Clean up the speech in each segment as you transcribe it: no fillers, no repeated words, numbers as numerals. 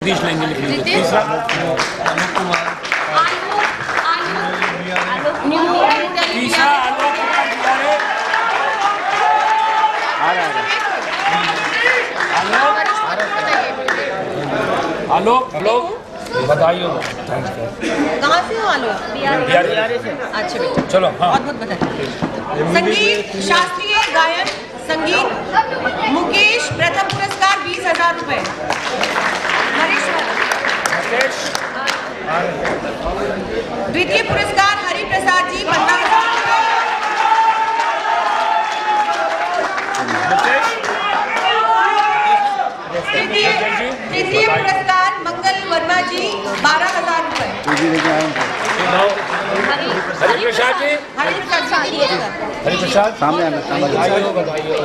जगदीश लेंगे लिख लीजिए। तीसरा तीसरा आलोक आलोक बताइए। कहाँ से हो आलोक? बिहार से। अच्छा बेटा, चलो हाँ। बहुत बहुत बधाई। संगीत शास्त्रीय गायन संगीत मुकेश प्रथम पुरस्कार 20,000 रुपए। मुकेश द्वितीय पुरस्कार हरि प्रसाद जी 15,000 रुपए। तृतीय पुरस्कार मंगल वर्मा जी 12,000 रुपए। हरि प्रसाद जी। हरि प्रसाद सामने आना। बताइए।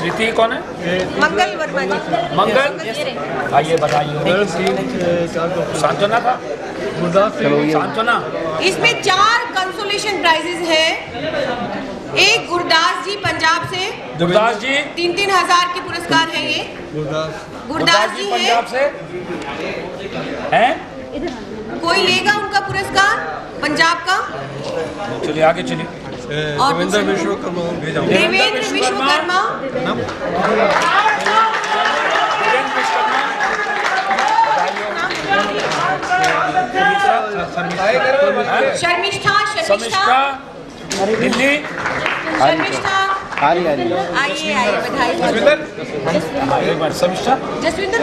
तृतीय कौन है? मंगल वर्मा जी। मंगल आइए बताइए। सांत्वना था। सांत्वना। इसमें 4 कंसोलेशन प्राइजेस हैं। एक गुरदास जी पंजाब से, गुरदास जी 3-3 हजार के पुरस्कार है ये। गुरदास जी पंजाब से हैं। कोई लेगा उनका पुरस्कार पंजाब का? चलिए आगे चलिए। और देवेंद्र विश्वकर्मा देवेंद्र विश्वकर्मा। शर्मिष्ठा दिल्ली। शर्मिष्ठा आइए आइए बधाई। एक बार समिष्ठा जसविंदर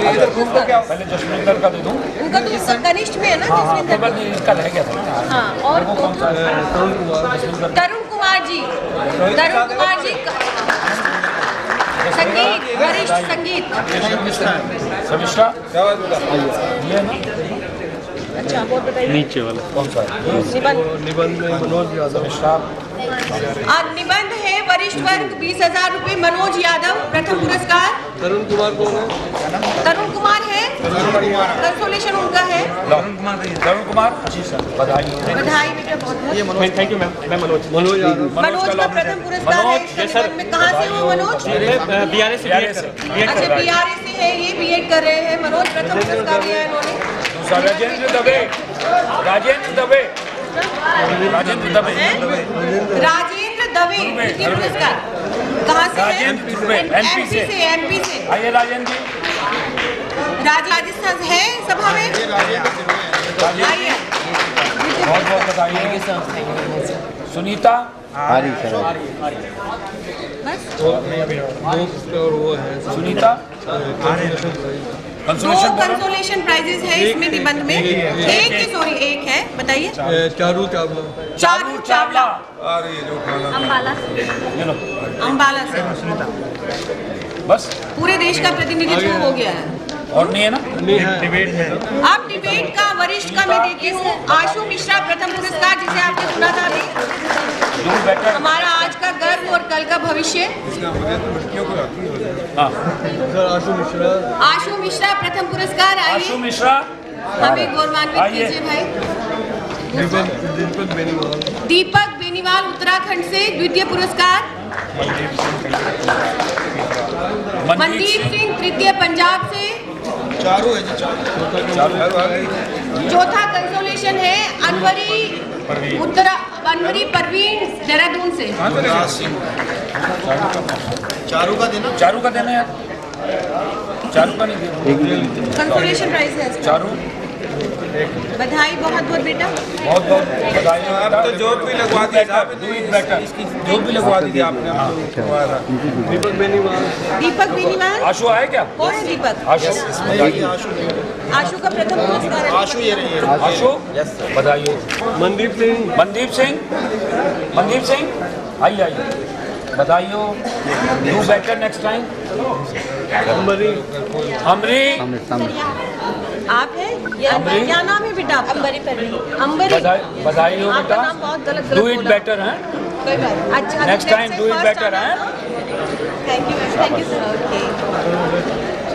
पहले जसविंदर का दे दूं। उनका तो कनिष्ठ में है ना हाँ जसविंदर। इसका रह गया था। हाँ और कौन सा है? तरुण कुमार जी। तरुण कुमार जी संगीत वरिष्ठ संगीत। समिष्ठा ये है ना। अच्छा बहुत बताइए। नीचे वाला कौन सा है? निबंध में मनोज यादव। समिष्ठा और निबंध है वरिष्ठ वर्ग 20,000 रुपए। मनोज यादव प्रथम पुरस्कार। तरुण कुमार कौन है? तरुण कुमार है, कंसोलेशन उनका है। तरुण कुमार बधाई। बधाई बेटा बहुत बहुत। Thank you ma'am. मैं मनोज यादव। मनोज का प्रथम पुरस्कार है। निबंध में कहाँ से हो मनोज? बिहार से अच्छा बीआरए से है ये, बीएड कर रहे हैं। मनोज प्रथम पुरस्कार लिया है इन्होंने। दूसरा राजेंद्र दबे। राजेंद्र दबे। राजेंद्र दबे। राजेंद्र दवे द्वितीय पुरस्कार। कहाँ से है? राजेंद्र दबे एमपी से। एमपी से आइए राजेंद्र जी। राजस्थान है सभा में। आइए बहुत बहुत बधाई। सुनीता बस और वो है सुनीता दो कंसोलेशन कंसोलेशन प्राइजेस है इसमें निबंध में। एक है सॉरी एक है बताइए। चारू चावला। चारू चावला अम्बाला ये लो अम्बाला से। बस पूरे देश का प्रतिनिधित्व हो गया है। और नहीं है ना। डिबेट है। अब डिबेट का वरिष्ठ का मैं देती हूँ। आशु मिश्रा प्रथम पुरस्कार, जिसे आपने सुना था अभी। हमारा आज का गर्व और कल का भविष्य। हाँ सर आशु मिश्रा। आशु मिश्रा प्रथम पुरस्कार। आशु आइए मिश्रा हमें गौरवान्वित आइए। कीजिए भाई। दीपक बेनीवाल। दीपक बेनीवाल उत्तराखंड से द्वितीय पुरस्कार। मनदीप सिंह तृतीय पंजाब से। चारू है जी। चौथा कंसोलेशन है अनवरी परवीन देहरादून से। चारू का देना। चारू का देना यार। चारू का नहीं देना। कंसोलेशन प्राइज है। चारू बधाई बहुत बहुत बेटा। बहुत बहुत बधाई। अब तो जॉब भी लगवा दिया साहब। जो भी लगवा दीजिए आपने। दीपक बेनीवाल। दीपक बेनीवाल आशु आए क्या? कौन है दीपक? आशु आशु का प्रथम पुरस्कार है। आशु ये रही है। आशु बधाई। मनदीप सिंह। मनदीप सिंह आइए आइए बधाई हो। Do better next time. अमरी आप हैं? अम्बरी। क्या नाम है बेटा आपका? अंबरी। बधाई हो आपका बेटा। नाम बहुत गलत डू इट बोला। बेटर है। कोई बात। अच्छा next time do it better है। Thank you sir. ओके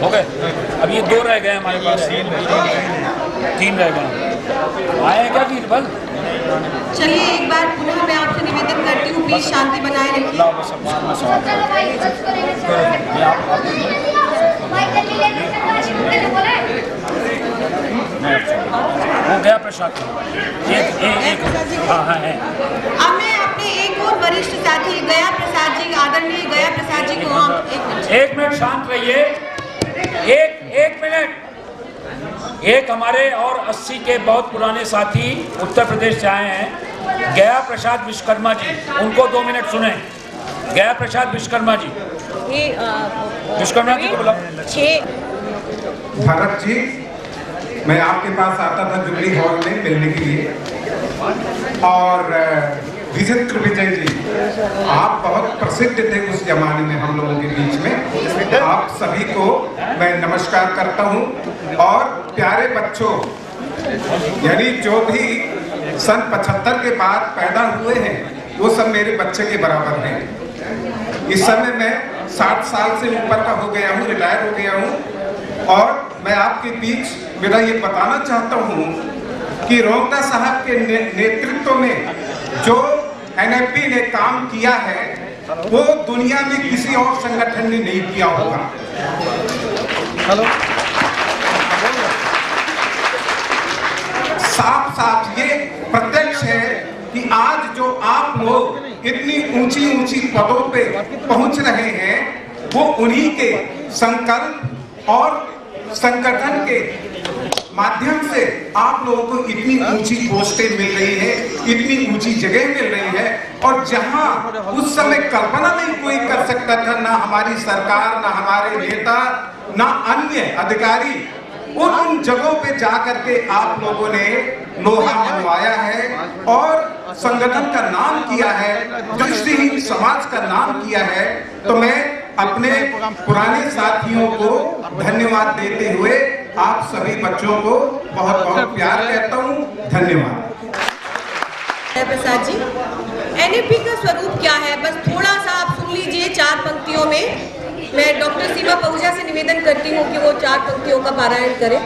हो गए। अब ये 2 रह गए हमारे पास। 3 रह गए। आए हैं क्या बीरबल? चलिए एक बार पुनः मैं आपसे निवेदन करती हूँ प्लीज शांति बनाए रखिए। लाओ बस अब सवाल। प्रसाद हाँ है। अब मैं अपने एक और वरिष्ठ साथी गया प्रसाद जी, आदरणीय गया प्रसाद जी को हम एक मिनट शांत रहिए। एक मिनट। एक हमारे और 80 के बहुत पुराने साथी उत्तर प्रदेश से आए हैं, गया प्रसाद विश्वकर्मा जी, उनको 2 मिनट सुने। गया प्रसाद विश्वकर्मा जी, विश्वकर्मा जी को बुला। भरत जी, मैं आपके पास आता था जुबली हॉल में मिलने के लिए, और विचित्र विजय जी, आप बहुत प्रसिद्ध थे उस जमाने में हम लोगों के बीच में। आप सभी को मैं नमस्कार करता हूं। और प्यारे बच्चों, यानी जो भी सन 75 के बाद पैदा हुए हैं वो सब मेरे बच्चे के बराबर हैं। इस समय मैं 60 साल से ऊपर का हो गया हूँ, रिटायर हो गया हूँ। और मैं आपके बीच मेरा ये बताना चाहता हूँ कि रोहता साहब के नेतृत्व में जो NFP ने काम किया है वो दुनिया में किसी और संगठन ने नहीं किया होगा। साफ साफ ये प्रत्यक्ष है कि आज जो आप लोग इतनी ऊंची ऊंची पदों पे पहुंच रहे हैं वो उन्हीं के संकल्प और संगठन के माध्यम से आप लोगों को इतनी ऊंची पोस्टें मिल रही है, इतनी ऊंची जगह मिल रही है। और जहां उस समय कल्पना नहीं कोई कर सकता था, ना हमारी सरकार, ना हमारे नेता, ना अन्य अधिकारी, उन जगहों पे जा करके आप लोगों ने लोहा मनवाया है और संगठन का नाम किया है, दृष्टिहीन समाज का नाम किया है। तो मैं अपने पुराने साथियों को धन्यवाद देते हुए आप सभी बच्चों को बहुत बहुत प्यार करता हूँ। धन्यवाद। प्रसाद जी, NFP का स्वरूप क्या है, बस थोड़ा सा आप सुन लीजिए 4 पंक्तियों में। मैं डॉक्टर सीमा पहुजा से निवेदन करती हूँ कि वो 4 पंक्तियों का पारायण करें।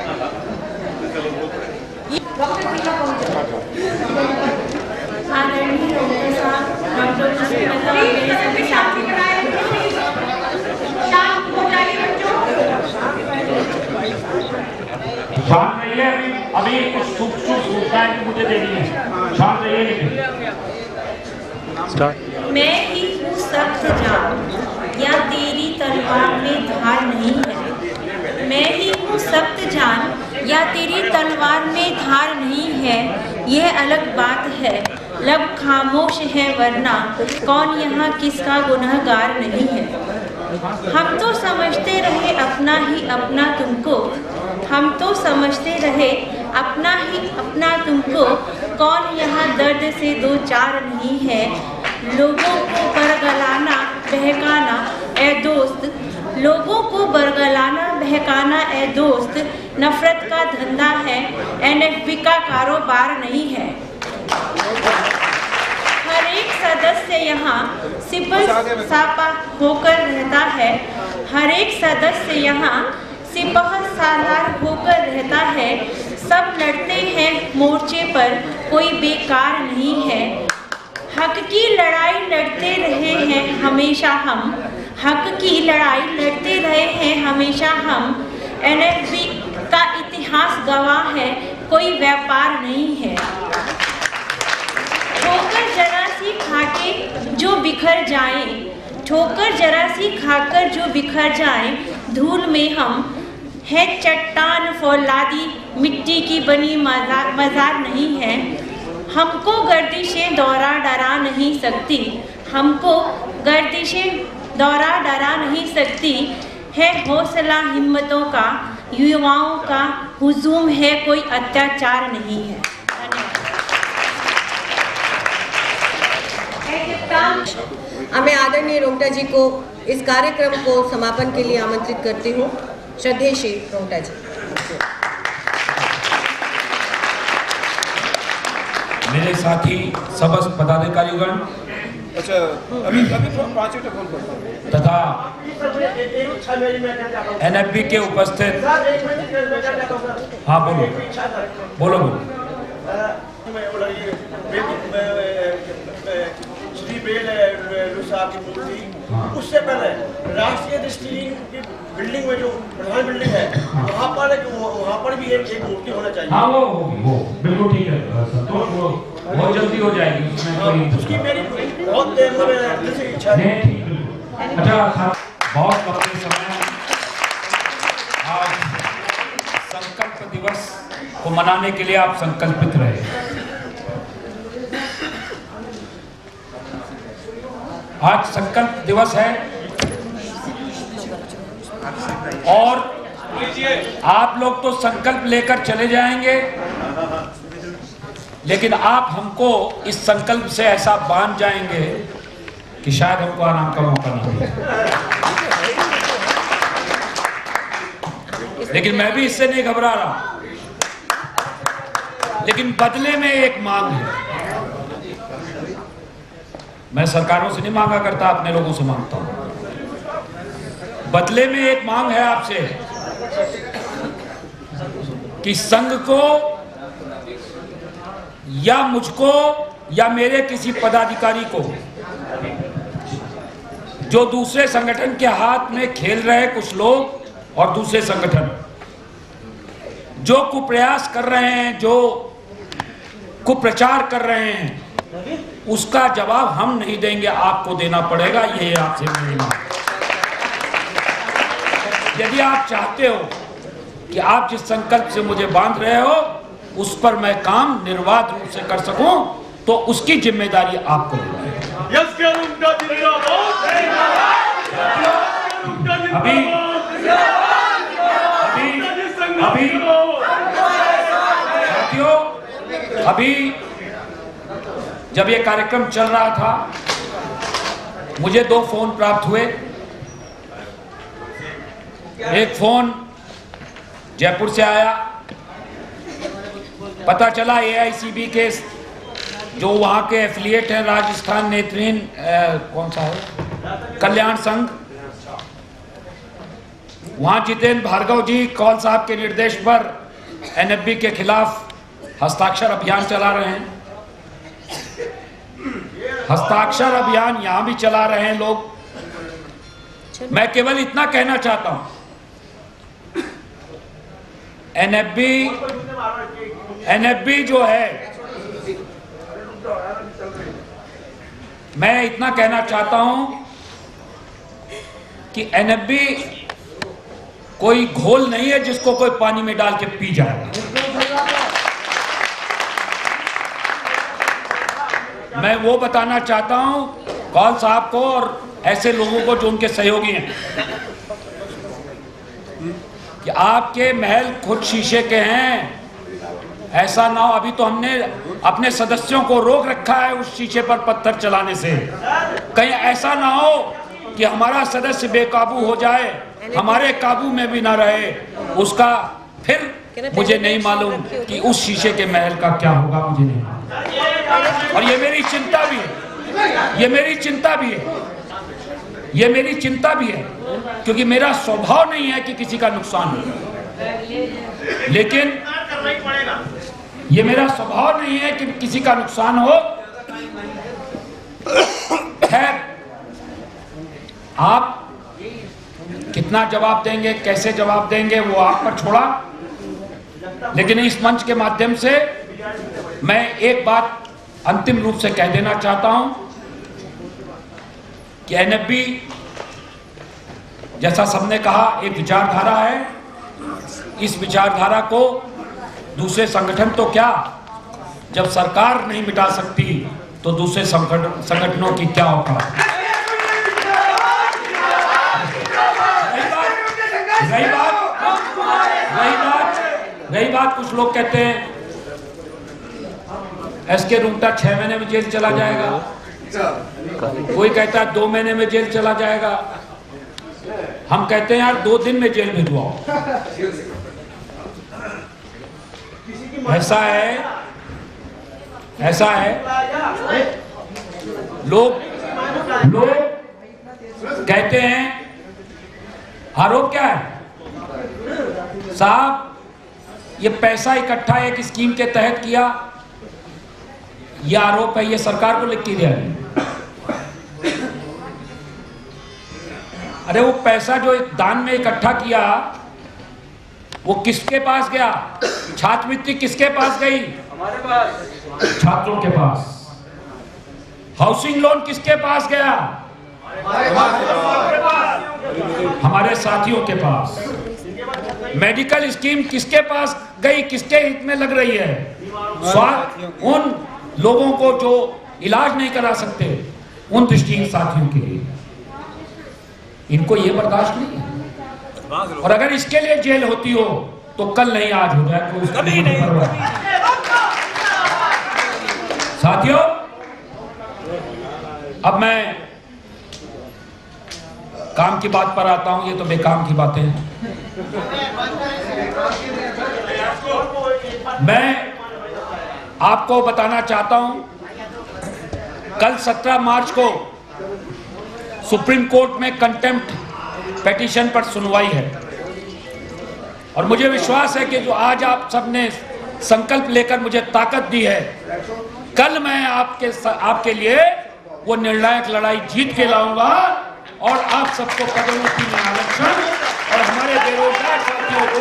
शांत रहिए, अभी कुछ सूचनाएं मुझे देनी है, शांत रहिए। मैं ही हूँ सख्त जान, या तेरी तलवार में धार नहीं है। मैं ही हूँ सख्त जान, या तेरी तलवार में धार नहीं है। यह अलग बात है, लब खामोश है वरना कौन यहाँ किसका गुनहगार नहीं है। हम तो समझते रहे अपना ही अपना तुमको, हम तो समझते रहे अपना ही अपना तुमको, कौन यहाँ दर्द से दो चार नहीं है। लोगों को बरगलाना बहकाना ए दोस्त, लोगों को बरगलाना बहकाना ए दोस्त, नफरत का धंधा है, NFP का कारोबार नहीं है। हर एक सदस्य यहाँ सिपह सापा होकर रहता है, हर एक सदस्य यहाँ सिपह सालार होकर रहता है। सब लड़ते हैं मोर्चे पर, कोई बेकार नहीं है। हक की लड़ाई लड़ते रहे हैं हमेशा हम, हक की लड़ाई लड़ते रहे हैं हमेशा हम। NFP का इतिहास गवाह है, कोई व्यापार नहीं है। ठोकर जरा सी खाके जो बिखर जाएं, ठोकर जरा सी खाकर जो बिखर जाएं, धूल में हम है चट्टान फौलादी, मिट्टी की बनी मज़ार नहीं है। हमको गर्दिशें दौरा डरा नहीं सकती, हमको गर्दिशें दौरा डरा नहीं सकती। है हौसला हिम्मतों का, युवाओं का हुजूम है, कोई अत्याचार नहीं है। मैं आदरणीय रोंगटा जी को इस कार्यक्रम को समापन के लिए आमंत्रित करती हूँ। श्रद्धेय श्री रोंगटा जी। मेरे साथी समस्त पदाधिकारीगण तथा NFP के उपस्थित, हाँ बोलो बोलो बोलो। श्री बेल साहब की मूर्ति उससे पहले राष्ट्रीय दृष्टिहीन की बिल्डिंग में जो प्रधान बिल्डिंग है वहाँ पर भी एक मूर्ति होना चाहिए। हाँ वो होगी, वो बिल्कुल ठीक है संतोष, वो बहुत जल्दी हो जाएगी, उसमें कोई उसकी मेरी बहुत देर से इच्छा है। ठीक बिल्कुल। अच्छा, बहुत लंबे समय आज संकल्प दिवस को मनाने के लिए आप संकल्पित रहे। आज संकल्प दिवस है और आप लोग तो संकल्प लेकर चले जाएंगे, लेकिन आप हमको इस संकल्प से ऐसा बांध जाएंगे कि शायद हमको आराम का मौका नहीं मिले। लेकिन मैं भी इससे नहीं घबरा रहा, लेकिन बदले में एक मांग है। मैं सरकारों से नहीं मांगा करता, अपने लोगों से मांगता हूं। बदले में एक मांग है आपसे कि संघ को या मुझको या मेरे किसी पदाधिकारी को जो दूसरे संगठन के हाथ में खेल रहे कुछ लोग और दूसरे संगठन जो कुप्रयास कर रहे हैं, जो कुप्रचार कर रहे हैं, उसका जवाब हम नहीं देंगे, आपको देना पड़ेगा। ये आपसे मेरी मांग। यदि आप चाहते हो कि आप जिस संकल्प से मुझे बांध रहे हो उस पर मैं काम निर्बाध रूप से कर सकूं, तो उसकी जिम्मेदारी आपको लेनी है। अभी जब ये कार्यक्रम चल रहा था, मुझे 2 फोन प्राप्त हुए। एक फोन जयपुर से आया, पता चला AICB के जो वहाँ के एफिलिएट हैं राजस्थान नेत्रहीन कौन सा है, कल्याण संघ, वहाँ जितेंद्र भार्गव जी कौल साहब के निर्देश पर NFB के खिलाफ हस्ताक्षर अभियान चला रहे हैं। हस्ताक्षर अभियान यहां भी चला रहे हैं लोग। मैं केवल इतना कहना चाहता हूं, NFB जो है, मैं इतना कहना चाहता हूं कि NFB कोई घोल नहीं है जिसको कोई पानी में डाल के पी जाएगा। मैं वो बताना चाहता हूं कौल साहब को और ऐसे लोगों को जो उनके सहयोगी हैं कि आपके महल खुद शीशे के हैं। ऐसा ना हो, अभी तो हमने अपने सदस्यों को रोक रखा है उस शीशे पर पत्थर चलाने से। कहीं ऐसा ना हो कि हमारा सदस्य बेकाबू हो जाए, हमारे काबू में भी ना रहे, उसका फिर मुझे नहीं मालूम कि उस शीशे के महल का क्या होगा, मुझे नहीं मालूम। और ये मेरी चिंता भी है, ये मेरी चिंता भी है, ये मेरी चिंता भी है, क्योंकि मेरा स्वभाव नहीं है कि किसी का नुकसान हो। लेकिन ये मेरा स्वभाव नहीं है कि किसी का नुकसान हो। खैर, आप कितना जवाब देंगे, कैसे जवाब देंगे, वो आप पर छोड़ा। लेकिन इस मंच के माध्यम से मैं एक बात अंतिम रूप से कह देना चाहता हूं कि NFB, जैसा सबने कहा, एक विचारधारा है। इस विचारधारा को दूसरे संगठन तो क्या, जब सरकार नहीं मिटा सकती तो दूसरे संगठनों की क्या औकात। रही बात कुछ लोग कहते हैं SK रूंगटा 6 महीने में जेल चला जाएगा, कोई कहता है 2 महीने में जेल चला जाएगा। हम कहते हैं यार 2 दिन में जेल भिजवाओ। ऐसा है लोग कहते हैं। आरोप क्या है साहब, ये पैसा इकट्ठा एक स्कीम के तहत किया, ये आरोप है, ये सरकार को लिख के दिया। अरे वो पैसा जो दान में इकट्ठा किया वो किसके पास गया? छात्रवृत्ति किसके पास गई? हमारे पास। छात्रों के पास। हाउसिंग लोन किसके पास गया? हमारे साथियों के पास। मेडिकल स्कीम किसके पास गई? किसके हित में लग रही है? स्वास्थ्य उन लोगों को जो इलाज नहीं करा सकते, उन दृष्टिहीन साथियों के लिए। इनको ये बर्दाश्त नहीं है। और अगर इसके लिए जेल होती हो तो कल नहीं आज हो जाए, तो कभी नहीं। साथियों, अब मैं काम की बात पर आता हूं। ये तो बेकाम की बातें हैं। मैं आपको बताना चाहता हूं, कल 17 मार्च को सुप्रीम कोर्ट में कंटेम्प्ट पेटिशन पर सुनवाई है और मुझे विश्वास है कि जो आज आप सबने संकल्प लेकर मुझे ताकत दी है, कल मैं आपके लिए वो निर्णायक लड़ाई जीत के लाऊंगा और आप सबको पदोन्नति में आरक्षण और हमारे बेरोजगार साथियों को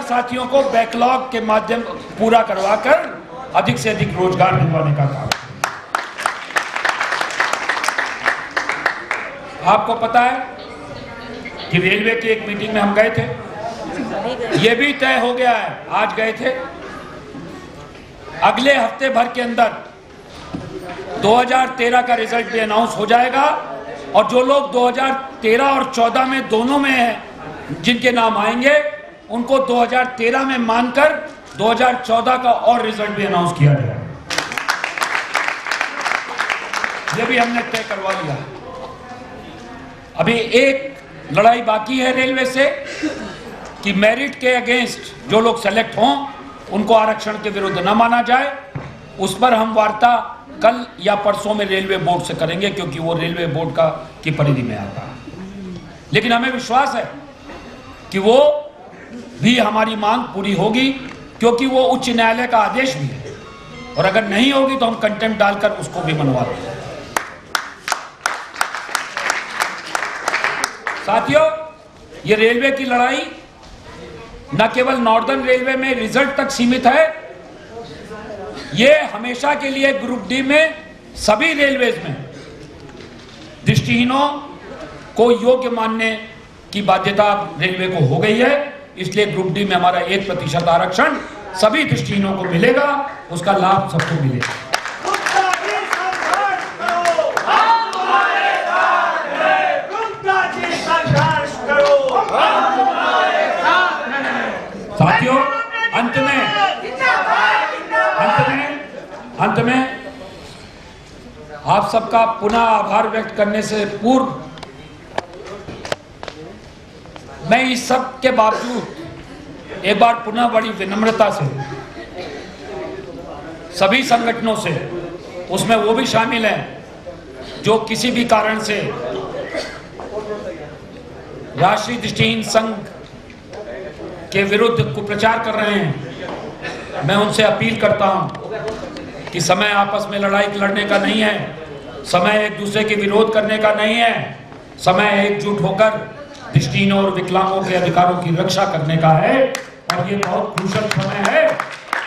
साथियों को बैकलॉग के माध्यम पूरा करवाकर अधिक से अधिक रोजगार दिलवाने का काम। आपको पता है कि रेलवे की एक मीटिंग में हम गए थे, यह भी तय हो गया है, आज गए थे, अगले हफ्ते भर के अंदर 2013 का रिजल्ट भी अनाउंस हो जाएगा और जो लोग 2013 और 14 में दोनों में हैं, जिनके नाम आएंगे, उनको 2013 में मानकर 2014 का और रिजल्ट भी अनाउंस किया जाएगा। ये भी हमने तय करवा लिया। अभी एक लड़ाई बाकी है रेलवे से कि मेरिट के अगेंस्ट जो लोग सेलेक्ट हों उनको आरक्षण के विरुद्ध न माना जाए। उस पर हम वार्ता कल या परसों में रेलवे बोर्ड से करेंगे, क्योंकि वो रेलवे बोर्ड की परिधि में आता है। लेकिन हमें विश्वास है कि वो भी हमारी मांग पूरी होगी, क्योंकि वो उच्च न्यायालय का आदेश भी है और अगर नहीं होगी तो हम कंटेम्प्ट डालकर उसको भी मनवा देंगे। साथियों, ये रेलवे की लड़ाई न केवल नॉर्दर्न रेलवे में रिजल्ट तक सीमित है, ये हमेशा के लिए ग्रुप डी में सभी रेलवेज में दृष्टिहीनों को योग्य मानने की बाध्यता रेलवे को हो गई है। इसलिए ग्रुप डी में हमारा 1% आरक्षण सभी दृष्टिहीनों को मिलेगा, उसका लाभ सबको मिलेगा। साथियों, अंत में आप सबका पुनः आभार व्यक्त करने से पूर्व मैं इस सब के बावजूद एक बार पुनः बड़ी विनम्रता से सभी संगठनों से, उसमें वो भी शामिल हैं जो किसी भी कारण से राष्ट्रीय दृष्टिहीन संघ के विरुद्ध कुप्रचार कर रहे हैं, मैं उनसे अपील करता हूं कि समय आपस में लड़ाई लड़ने का नहीं है, समय एक दूसरे के विरोध करने का नहीं है, समय एकजुट होकर दृष्टिहीनों और विकलांगों के अधिकारों की रक्षा करने का है। और ये बहुत क्रूशल समय है।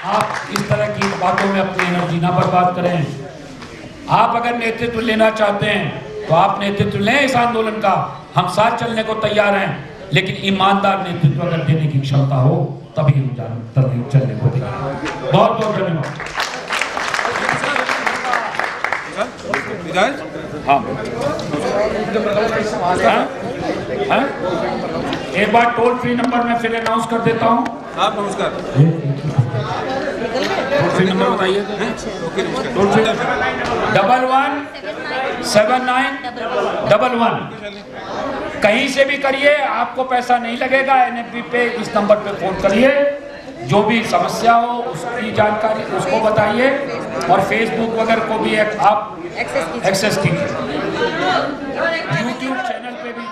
आप इस तरह की बातों में अपनी एनर्जी ना बर्बाद करें। आप अगर नेतृत्व लेना चाहते हैं तो आप नेतृत्व लें इस आंदोलन का, हम साथ चलने को तैयार हैं, लेकिन ईमानदार नेतृत्व अगर देने की क्षमता हो तभी हम चलने को तैयार हैं। बहुत बहुत धन्यवाद। हाँ? एक बार टोल फ्री नंबर में फिर अनाउंस कर देता हूँ। आप नमस्कार। टोल फ्री नंबर बताइए। Toll free 117911। कहीं से भी करिए, आपको पैसा नहीं लगेगा। NFB पे इस नंबर पे फोन करिए, जो भी समस्या हो उसकी जानकारी उसको बताइए और फेसबुक वगैरह को भी आप एक्सेस कीजिए। यूट्यूब चैनल पे भी